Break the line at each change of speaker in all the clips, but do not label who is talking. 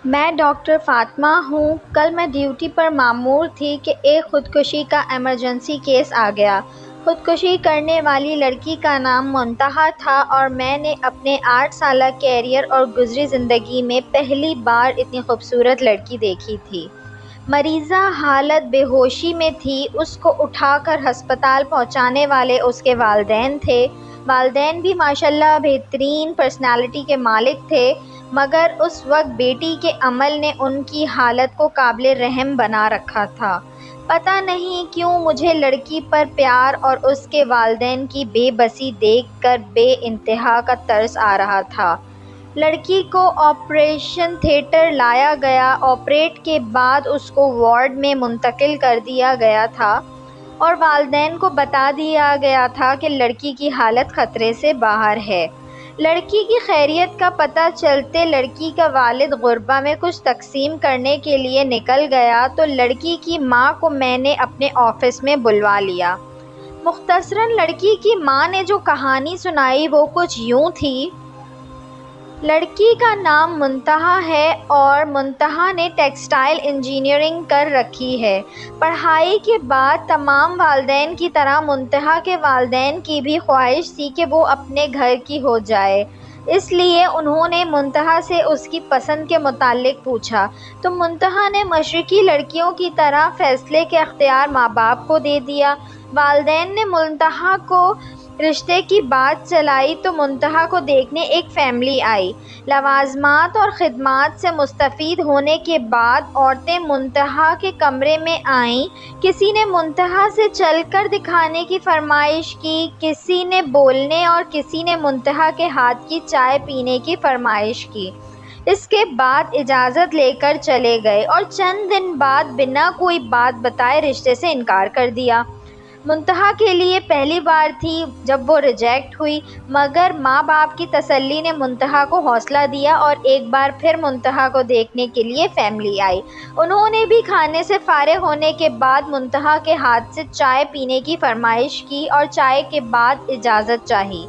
میں ڈاکٹر فاطمہ ہوں۔ کل میں ڈیوٹی پر مامور تھی کہ ایک خودکشی کا ایمرجنسی کیس آ گیا۔ خودکشی کرنے والی لڑکی کا نام منتہا تھا اور میں نے اپنے 8 سالہ کیریئر اور گزری زندگی میں پہلی بار اتنی خوبصورت لڑکی دیکھی تھی۔ مریضہ حالت بے ہوشی میں تھی۔ اس کو اٹھا کر ہسپتال پہنچانے والے اس کے والدین تھے۔ والدین بھی ماشاءاللہ بہترین پرسنالٹی کے مالک تھے، مگر اس وقت بیٹی کے عمل نے ان کی حالت کو قابل رحم بنا رکھا تھا۔ پتہ نہیں کیوں مجھے لڑکی پر پیار اور اس کے والدین کی بے بسی دیکھ کر بے انتہا کا ترس آ رہا تھا۔ لڑکی کو آپریشن تھیٹر لایا گیا۔ آپریٹ کے بعد اس کو وارڈ میں منتقل کر دیا گیا تھا اور والدین کو بتا دیا گیا تھا کہ لڑکی کی حالت خطرے سے باہر ہے۔ لڑکی کی خیریت کا پتہ چلتے لڑکی کا والد غربہ میں کچھ تقسیم کرنے کے لیے نکل گیا تو لڑکی کی ماں کو میں نے اپنے آفس میں بلوا لیا۔ مختصراً لڑکی کی ماں نے جو کہانی سنائی وہ کچھ یوں تھی۔ لڑکی کا نام منتہا ہے اور منتہا نے ٹیکسٹائل انجینئرنگ کر رکھی ہے۔ پڑھائی کے بعد تمام والدین کی طرح منتہا کے والدین کی بھی خواہش تھی کہ وہ اپنے گھر کی ہو جائے، اس لیے انہوں نے منتہا سے اس کی پسند کے متعلق پوچھا تو منتہا نے مشرقی لڑکیوں کی طرح فیصلے کا اختیار ماں باپ کو دے دیا۔ والدین نے منتہا کو رشتے کی بات چلائی تو منتہا کو دیکھنے ایک فیملی آئی۔ لوازمات اور خدمات سے مستفید ہونے کے بعد عورتیں منتہا کے کمرے میں آئیں۔ کسی نے منتہا سے چل کر دکھانے کی فرمائش کی، کسی نے بولنے اور کسی نے منتہا کے ہاتھ کی چائے پینے کی فرمائش کی۔ اس کے بعد اجازت لے کر چلے گئے اور چند دن بعد بنا کوئی بات بتائے رشتے سے انکار کر دیا۔ منتہا کے لیے پہلی بار تھی جب وہ ریجیکٹ ہوئی، مگر ماں باپ کی تسلی نے منتہا کو حوصلہ دیا اور ایک بار پھر منتہا کو دیکھنے کے لیے فیملی آئی۔ انہوں نے بھی کھانے سے فارغ ہونے کے بعد منتہا کے ہاتھ سے چائے پینے کی فرمائش کی اور چائے کے بعد اجازت چاہی۔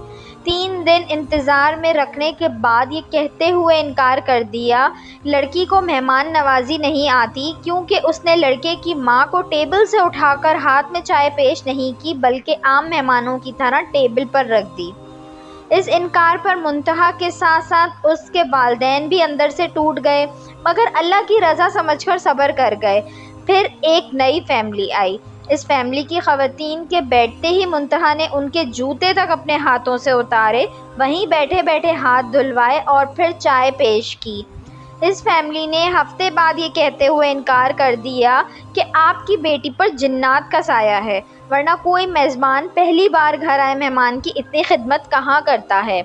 3 دن انتظار میں رکھنے کے بعد یہ کہتے ہوئے انکار کر دیا لڑکی کو مہمان نوازی نہیں آتی، کیونکہ اس نے لڑکے کی ماں کو ٹیبل سے اٹھا کر ہاتھ میں چائے پیش نہیں کی بلکہ عام مہمانوں کی طرح ٹیبل پر رکھ دی۔ اس انکار پر منتہا کے ساتھ ساتھ اس کے والدین بھی اندر سے ٹوٹ گئے، مگر اللہ کی رضا سمجھ کر صبر کر گئے۔ پھر ایک نئی فیملی آئی۔ اس فیملی کی خواتین کے بیٹھتے ہی منتہا نے ان کے جوتے تک اپنے ہاتھوں سے اتارے، وہیں بیٹھے بیٹھے ہاتھ دھلوائے اور پھر چائے پیش کی۔ اس فیملی نے ہفتے بعد یہ کہتے ہوئے انکار کر دیا کہ آپ کی بیٹی پر جنات کا سایہ ہے، ورنہ کوئی میزبان پہلی بار گھر آئے مہمان کی اتنی خدمت کہاں کرتا ہے۔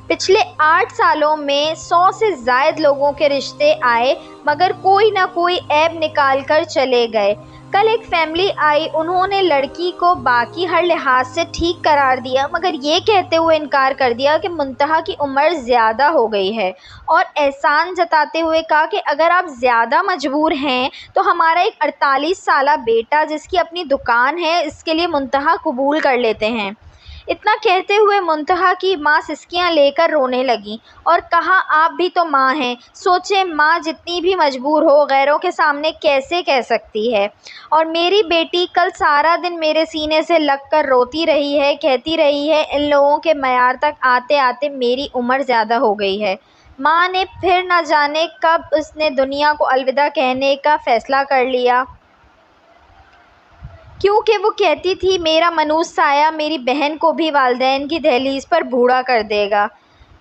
پچھلے 8 سالوں میں 100 سے زائد لوگوں کے رشتے آئے، مگر کوئی نہ کوئی عیب نکال کر چلے گئے۔ کل ایک فیملی آئی، انہوں نے لڑکی کو باقی ہر لحاظ سے ٹھیک قرار دیا، مگر یہ کہتے ہوئے انکار کر دیا کہ منتہا کی عمر زیادہ ہو گئی ہے، اور احسان جتاتے ہوئے کہا کہ اگر آپ زیادہ مجبور ہیں تو ہمارا ایک 48 سالہ بیٹا جس کی اپنی دکان ہے، اس کے لیے منتہا قبول کر لیتے ہیں۔ اتنا کہتے ہوئے منتہا کی ماں سسکیاں لے کر رونے لگیں اور کہا آپ بھی تو ماں ہیں، سوچیں ماں جتنی بھی مجبور ہو غیروں کے سامنے کیسے کہہ سکتی ہے، اور میری بیٹی کل سارا دن میرے سینے سے لگ کر روتی رہی ہے، کہتی رہی ہے ان لوگوں کے معیار تک آتے آتے میری عمر زیادہ ہو گئی ہے۔ ماں نے پھر نہ جانے کب اس نے دنیا کو الوداع کہنے کا فیصلہ کر لیا، کیونکہ وہ کہتی تھی میرا منوس سایہ میری بہن کو بھی والدین کی دہلیز پر بوڑھا کر دے گا۔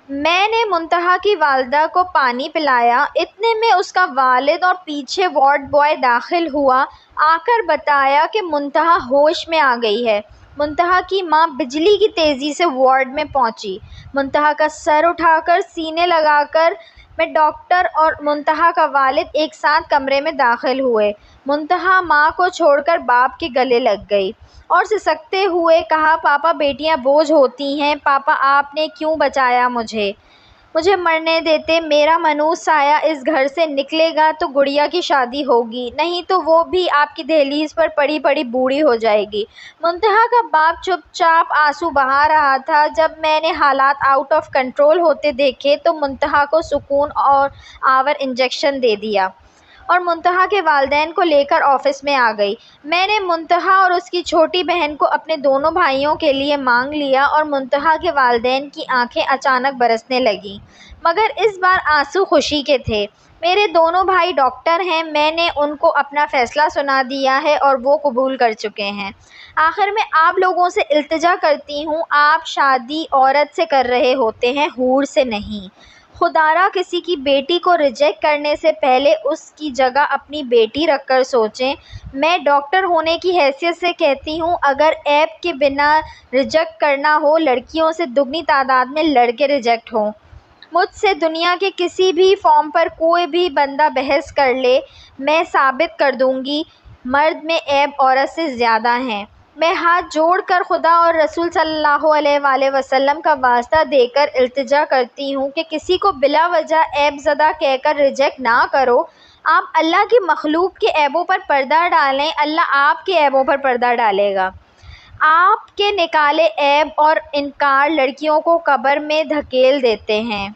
میں نے منتہا کی والدہ کو پانی پلایا، اتنے میں اس کا والد اور پیچھے وارڈ بوائے داخل ہوا، آ کر بتایا کہ منتہا ہوش میں آ گئی ہے۔ منتہا کی ماں بجلی کی تیزی سے وارڈ میں پہنچی۔ منتہا کا سر اٹھا کر سینے لگا کر میں ڈاکٹر اور منتہا کا والد ایک ساتھ کمرے میں داخل ہوئے۔ منتہا ماں کو چھوڑ کر باپ کے گلے لگ گئی اور سسکتے ہوئے کہا پاپا بیٹیاں بوجھ ہوتی ہیں، پاپا آپ نے کیوں بچایا مجھے۔ مجھے مرنے دیتے، میرا منحوس سایہ اس گھر سے نکلے گا تو گڑیا کی شادی ہوگی، نہیں تو وہ بھی آپ کی دہلیز پر پڑی پڑی بوڑھی ہو جائے گی۔ منتہا کا باپ چپ چاپ آنسو بہا رہا تھا۔ جب میں نے حالات آؤٹ آف کنٹرول ہوتے دیکھے تو منتہا کو سکون آور انجیکشن دے دیا اور منتہا کے والدین کو لے کر آفس میں آ گئی۔ میں نے منتہا اور اس کی چھوٹی بہن کو اپنے دونوں بھائیوں کے لیے مانگ لیا اور منتہا کے والدین کی آنکھیں اچانک برسنے لگیں، مگر اس بار آنسو خوشی کے تھے۔ میرے دونوں بھائی ڈاکٹر ہیں، میں نے ان کو اپنا فیصلہ سنا دیا ہے اور وہ قبول کر چکے ہیں۔ آخر میں آپ لوگوں سے التجا کرتی ہوں، آپ شادی عورت سے کر رہے ہوتے ہیں، حور سے نہیں۔ خدارا کسی کی بیٹی کو ریجیکٹ کرنے سے پہلے اس کی جگہ اپنی بیٹی رکھ کر سوچیں۔ میں ڈاکٹر ہونے کی حیثیت سے کہتی ہوں، اگر ایب کے بنا ریجیکٹ کرنا ہو، لڑکیوں سے دگنی تعداد میں لڑکے ریجیکٹ ہوں۔ مجھ سے دنیا کے کسی بھی فارم پر کوئی بھی بندہ بحث کر لے، میں ثابت کر دوں گی مرد میں عیب عورت سے زیادہ ہیں۔ میں ہاتھ جوڑ کر خدا اور رسول صلی اللہ علیہ وآلہ وسلم کا واسطہ دے کر التجا کرتی ہوں کہ کسی کو بلا وجہ عیب زدہ کہہ کر ریجیکٹ نہ کرو۔ آپ اللہ کی مخلوق کے عیبوں پر پردہ ڈالیں، اللہ آپ کے عیبوں پر پردہ ڈالے گا۔ آپ کے نکالے عیب اور انکار لڑکیوں کو قبر میں دھکیل دیتے ہیں۔